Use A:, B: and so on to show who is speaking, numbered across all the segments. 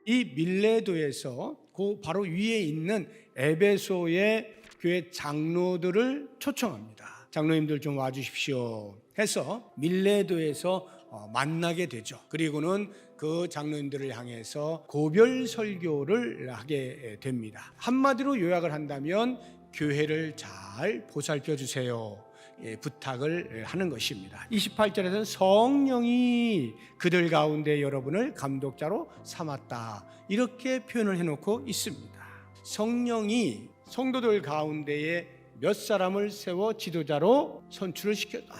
A: 이 밀레도에서 그 바로 위에 있는 에베소의 교회 장로들을 초청합니다. 장로님들 좀 와주십시오 해서 밀레도에서 만나게 되죠. 그리고는 그 장로님들을 향해서 고별 설교를 하게 됩니다. 한마디로 요약을 한다면 교회를 잘 보살펴 주세요, 부탁을 하는 것입니다. 28절에서는 성령이 그들 가운데 여러분을 감독자로 삼았다, 이렇게 표현을 해놓고 있습니다. 성령이 성도들 가운데에 몇 사람을 세워 지도자로 선출을 시켰다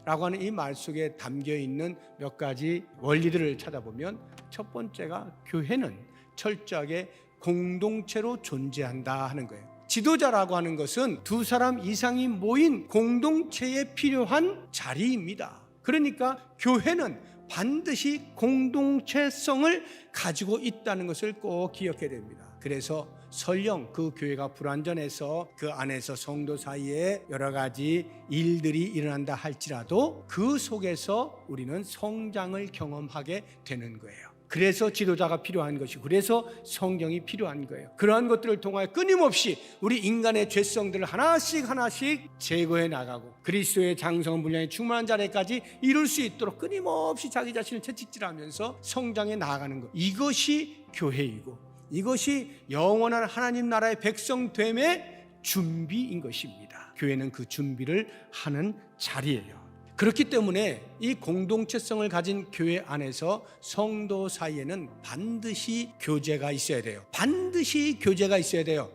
A: 라고 하는 이 말 속에 담겨있는 몇 가지 원리들을 찾아보면, 첫 번째가 교회는 철저하게 공동체로 존재한다 하는 거예요. 지도자라고 하는 것은 두 사람 이상이 모인 공동체에 필요한 자리입니다. 그러니까 교회는 반드시 공동체성을 가지고 있다는 것을 꼭 기억해야 됩니다. 그래서 설령 그 교회가 불완전해서 그 안에서 성도 사이에 여러 가지 일들이 일어난다 할지라도 그 속에서 우리는 성장을 경험하게 되는 거예요. 그래서 지도자가 필요한 것이고, 그래서 성경이 필요한 거예요. 그러한 것들을 통하여 끊임없이 우리 인간의 죄성들을 하나씩 제거해 나가고 그리스도의 장성한 분량에 충만한 자리까지 이룰 수 있도록 끊임없이 자기 자신을 채찍질하면서 성장해 나아가는 것, 이것이 교회이고 이것이 영원한 하나님 나라의 백성됨의 준비인 것입니다. 교회는 그 준비를 하는 자리예요. 그렇기 때문에 이 공동체성을 가진 교회 안에서 성도 사이에는 반드시 교제가 있어야 돼요. 반드시 교제가 있어야 돼요.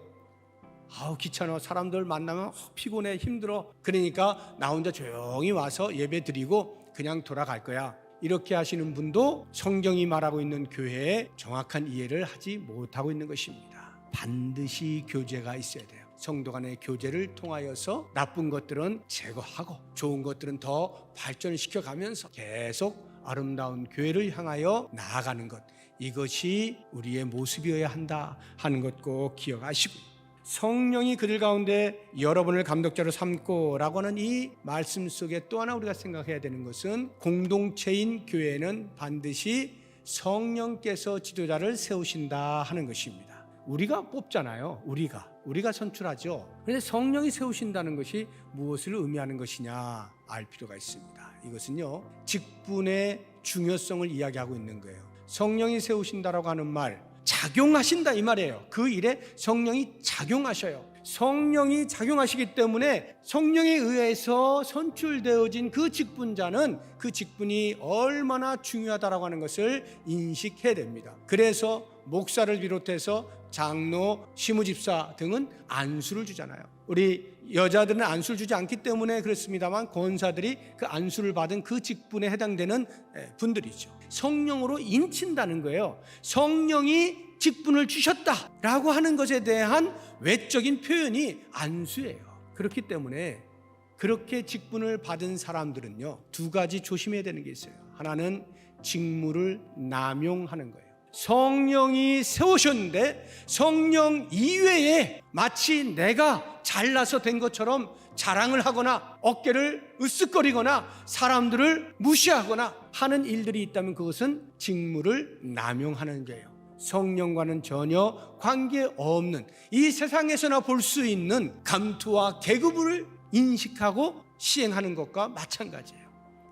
A: 귀찮아, 사람들 만나면 피곤해, 힘들어, 그러니까 나 혼자 조용히 와서 예배 드리고 그냥 돌아갈 거야, 이렇게 하시는 분도 성경이 말하고 있는 교회에 정확한 이해를 하지 못하고 있는 것입니다. 반드시 교제가 있어야 돼요. 성도 간의 교제를 통하여서 나쁜 것들은 제거하고 좋은 것들은 더 발전시켜 가면서 계속 아름다운 교회를 향하여 나아가는 것, 이것이 우리의 모습이어야 한다 하는 것 꼭 기억하시고요. 성령이 그들 가운데 여러분을 감독자로 삼고 라고 하는 이 말씀 속에 또 하나 우리가 생각해야 되는 것은, 공동체인 교회는 반드시 성령께서 지도자를 세우신다 하는 것입니다. 우리가 뽑잖아요. 우리가 선출하죠. 그런데 성령이 세우신다는 것이 무엇을 의미하는 것이냐 알 필요가 있습니다. 이것은요, 직분의 중요성을 이야기하고 있는 거예요. 성령이 세우신다라고 하는 말, 작용하신다 이 말이에요. 그 일에 성령이 작용하셔요. 성령이 작용하시기 때문에 성령에 의해서 선출되어진 그 직분자는 그 직분이 얼마나 중요하다라고 하는 것을 인식해야 됩니다. 그래서 목사를 비롯해서 장로, 시무집사 등은 안수를 주잖아요. 우리 여자들은 안수를 주지 않기 때문에 그렇습니다만, 권사들이 그 안수를 받은 그 직분에 해당되는 분들이죠. 성령으로 인친다는 거예요. 성령이 직분을 주셨다라고 하는 것에 대한 외적인 표현이 안수예요. 그렇기 때문에 그렇게 직분을 받은 사람들은요, 두 가지 조심해야 되는 게 있어요. 하나는 직무를 남용하는 거예요. 성령이 세우셨는데 성령 이외에 마치 내가 잘나서 된 것처럼 자랑을 하거나 어깨를 으쓱거리거나 사람들을 무시하거나 하는 일들이 있다면 그것은 직무를 남용하는 거예요. 성령과는 전혀 관계없는, 이 세상에서나 볼 수 있는 감투와 계급을 인식하고 시행하는 것과 마찬가지예요.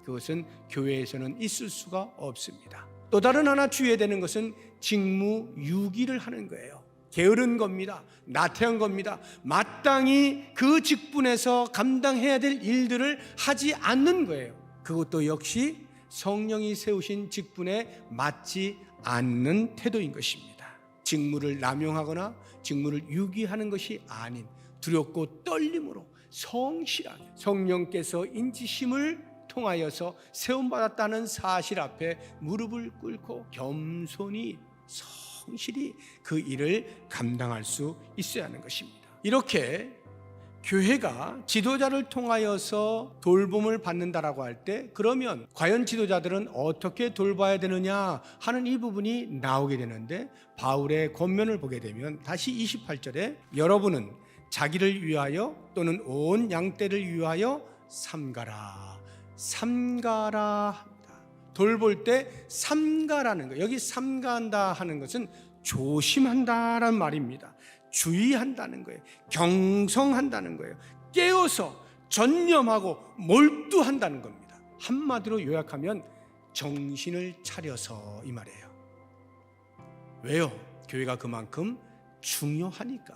A: 그것은 교회에서는 있을 수가 없습니다. 또 다른 하나 주의해야 되는 것은 직무유기를 하는 거예요. 게으른 겁니다. 나태한 겁니다. 마땅히 그 직분에서 감당해야 될 일들을 하지 않는 거예요. 그것도 역시 성령이 세우신 직분에 맞지 않는 태도인 것입니다. 직무를 남용하거나 직무를 유기하는 것이 아닌 두렵고 떨림으로 성실하게 성령께서 인치심을 통하여서 세움받았다는 사실 앞에 무릎을 꿇고 겸손히 성실히 그 일을 감당할 수 있어야 하는 것입니다. 이렇게 교회가 지도자를 통하여서 돌봄을 받는다라고 할 때, 그러면 과연 지도자들은 어떻게 돌봐야 되느냐 하는 이 부분이 나오게 되는데, 바울의 권면을 보게 되면 다시 28절에 여러분은 자기를 위하여 또는 온 양떼를 위하여 삼가라 합니다. 돌볼 때 삼가라는 거, 여기 삼가한다 하는 것은 조심한다라는 말입니다. 주의한다는 거예요. 경성한다는 거예요. 깨어서 전념하고 몰두한다는 겁니다. 한마디로 요약하면 정신을 차려서 이 말이에요. 왜요? 교회가 그만큼 중요하니까.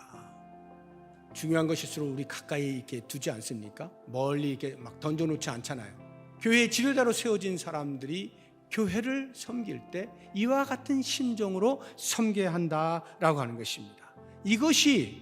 A: 중요한 것일수록 우리 가까이 이렇게 두지 않습니까? 멀리 이렇게 막 던져놓지 않잖아요. 교회 지도자로 세워진 사람들이 교회를 섬길 때 이와 같은 심정으로 섬겨야 한다라고 하는 것입니다. 이것이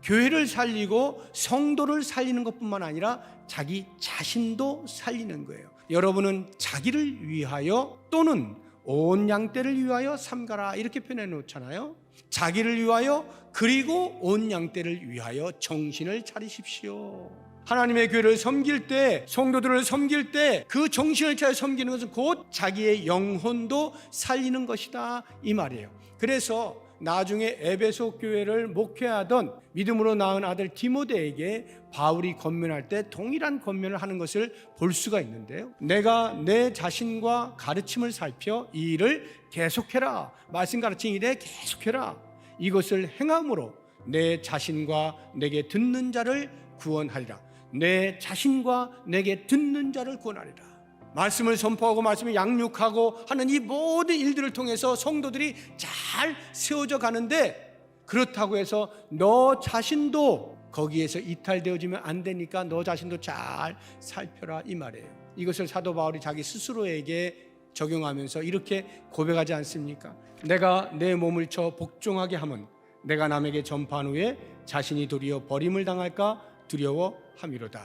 A: 교회를 살리고 성도를 살리는 것뿐만 아니라 자기 자신도 살리는 거예요. 여러분은 자기를 위하여 또는 온 양떼를 위하여 삼가라 이렇게 표현해 놓잖아요. 자기를 위하여 그리고 온 양떼를 위하여 정신을 차리십시오. 하나님의 교회를 섬길 때, 성도들을 섬길 때 그 정신을 차려 섬기는 것은 곧 자기의 영혼도 살리는 것이다 이 말이에요. 그래서 나중에 에베소 교회를 목회하던 믿음으로 낳은 아들 디모데에게 바울이 권면할 때 동일한 권면을 하는 것을 볼 수가 있는데요. 내가 내 자신과 가르침을 살펴 이 일을 계속해라. 말씀 가르친 일에 계속해라. 이것을 행함으로 내 자신과 내게 듣는 자를 구원하리라. 내 자신과 내게 듣는 자를 구원하리라. 말씀을 선포하고 말씀을 양육하고 하는 이 모든 일들을 통해서 성도들이 잘 세워져 가는데, 그렇다고 해서 너 자신도 거기에서 이탈되어지면 안 되니까 너 자신도 잘 살펴라 이 말이에요. 이것을 사도 바울이 자기 스스로에게 적용하면서 이렇게 고백하지 않습니까? 내가 내 몸을 쳐 복종하게 하면 내가 남에게 전파한 후에 자신이 도리어 버림을 당할까 두려워함이로다.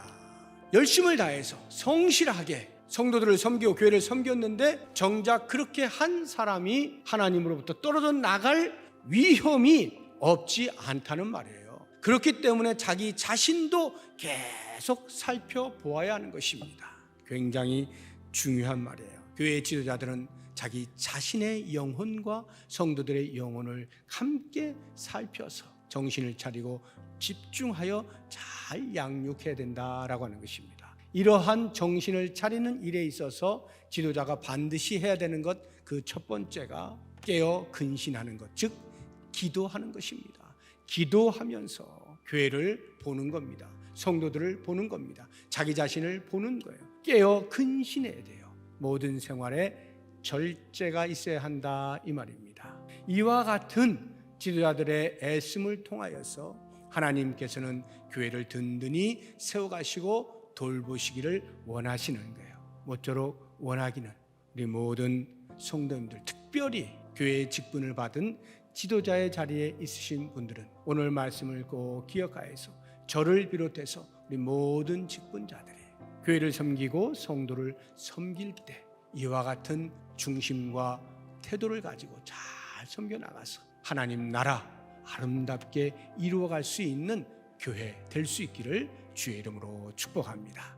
A: 열심을 다해서 성실하게 성도들을 섬기고 교회를 섬겼는데 정작 그렇게 한 사람이 하나님으로부터 떨어져 나갈 위험이 없지 않다는 말이에요. 그렇기 때문에 자기 자신도 계속 살펴보아야 하는 것입니다. 굉장히 중요한 말이에요. 교회의 지도자들은 자기 자신의 영혼과 성도들의 영혼을 함께 살펴서 정신을 차리고 집중하여 잘 양육해야 된다라고 하는 것입니다. 이러한 정신을 차리는 일에 있어서 지도자가 반드시 해야 되는 것, 그 첫 번째가 깨어 근신하는 것, 즉 기도하는 것입니다. 기도하면서 교회를 보는 겁니다. 성도들을 보는 겁니다. 자기 자신을 보는 거예요. 깨어 근신해야 돼요. 모든 생활에 절제가 있어야 한다 이 말입니다. 이와 같은 지도자들의 애씀을 통하여서 하나님께서는 교회를 든든히 세워가시고 돌보시기를 원하시는 거예요. 모쪼록 원하기는 우리 모든 성도님들, 특별히 교회의 직분을 받은 지도자의 자리에 있으신 분들은 오늘 말씀을 꼭 기억하여서 저를 비롯해서 우리 모든 직분자들이 교회를 섬기고 성도를 섬길 때 이와 같은 중심과 태도를 가지고 잘 섬겨나가서 하나님 나라 아름답게 이루어갈 수 있는 교회 될 수 있기를 주의 이름으로 축복합니다.